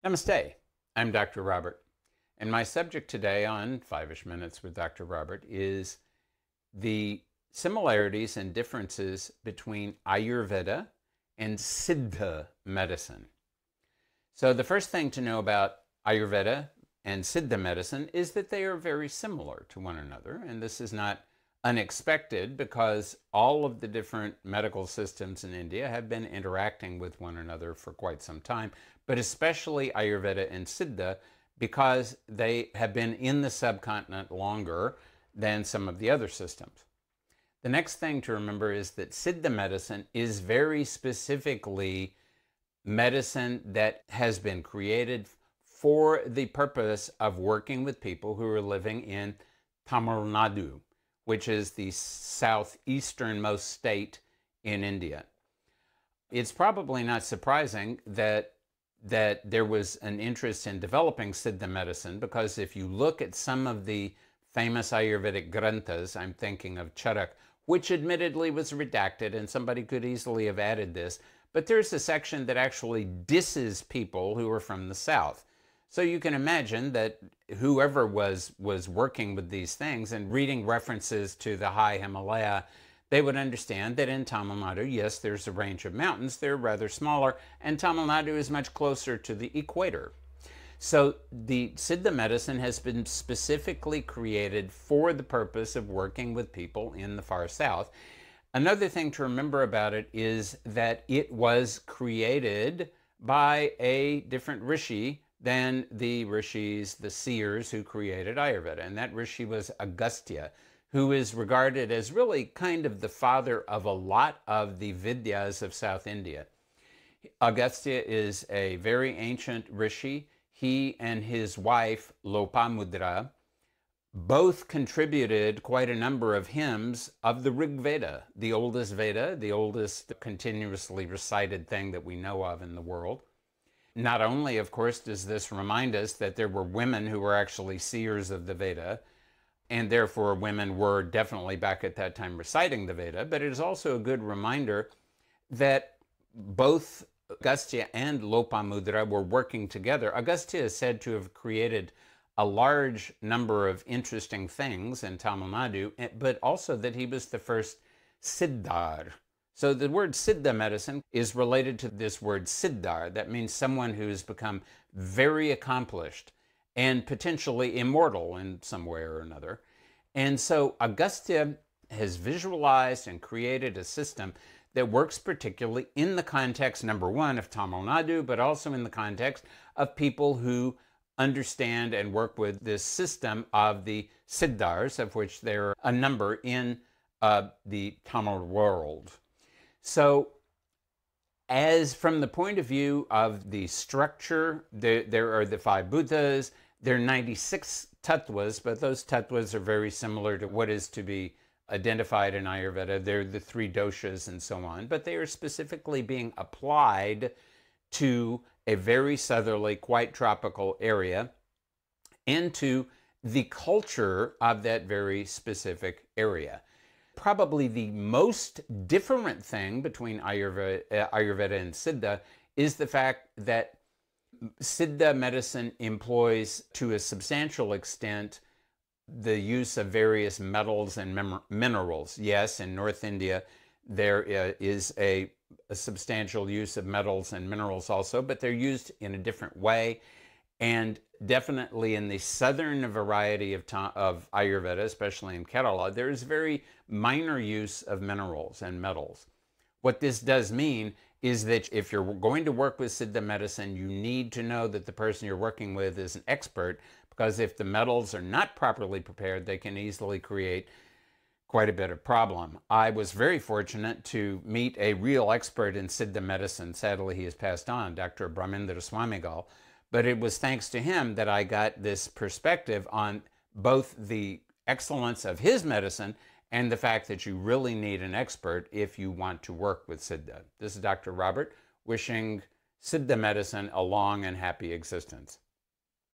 Namaste. I'm Dr. Robert, and my subject today on 5-ish Minutes with Dr. Robert is the similarities and differences between Ayurveda and Siddha medicine. So the first thing to know about Ayurveda and Siddha medicine is that they are very similar to one another, and this is not unexpected because all of the different medical systems in India have been interacting with one another for quite some time, but especially Ayurveda and Siddha because they have been in the subcontinent longer than some of the other systems. The next thing to remember is that Siddha medicine is very specifically medicine that has been created for the purpose of working with people who are living in Tamil Nadu, which is the southeasternmost state in India. It's probably not surprising that there was an interest in developing Siddha medicine, because if you look at some of the famous Ayurvedic granthas, I'm thinking of Charak, which admittedly was redacted and somebody could easily have added this, but there's a section that actually disses people who are from the south. So you can imagine that whoever was working with these things and reading references to the high Himalaya, they would understand that in Tamil Nadu, yes, there's a range of mountains. They're rather smaller, and Tamil Nadu is much closer to the equator. So the Siddha medicine has been specifically created for the purpose of working with people in the far south. Another thing to remember about it is that it was created by a different rishi than the rishis, the seers who created Ayurveda. And that rishi was Agastya, who is regarded as really kind of the father of a lot of the Vidyas of South India. Agastya is a very ancient rishi. He and his wife, Lopamudra, both contributed quite a number of hymns of the Rig Veda, the oldest Veda, the oldest continuously recited thing that we know of in the world. Not only, of course, does this remind us that there were women who were actually seers of the Veda, and therefore women were definitely back at that time reciting the Veda, but it is also a good reminder that both Agastya and Lopamudra were working together. Agastya is said to have created a large number of interesting things in Tamil Nadu, but also that he was the first Siddhar. So the word Siddha medicine is related to this word Siddhar. That means someone who has become very accomplished and potentially immortal in some way or another. And so Agastya has visualized and created a system that works particularly in the context, number one, of Tamil Nadu, but also in the context of people who understand and work with this system of the Siddhars, of which there are a number in the Tamil world. So, as from the point of view of the structure, there are the 5 Buddhas, there are 96 tattvas, but those tattvas are very similar to what is to be identified in Ayurveda. They're the 3 doshas and so on, but they are specifically being applied to a very southerly, quite tropical area and to the culture of that very specific area. Probably the most different thing between Ayurveda and Siddha is the fact that Siddha medicine employs, to a substantial extent, the use of various metals and minerals. Yes, in North India, there is a substantial use of metals and minerals also, but they're used in a different way. And definitely in the southern variety of Ayurveda, especially in Kerala, there is very minor use of minerals and metals. What this does mean is that if you're going to work with Siddha medicine, you need to know that the person you're working with is an expert, because if the metals are not properly prepared, they can easily create quite a bit of problem. I was very fortunate to meet a real expert in Siddha medicine. Sadly, he has passed on, Dr. Brahmendra Swamigal. But it was thanks to him that I got this perspective on both the excellence of his medicine and the fact that you really need an expert if you want to work with Siddha. This is Dr. Robert, wishing Siddha medicine a long and happy existence.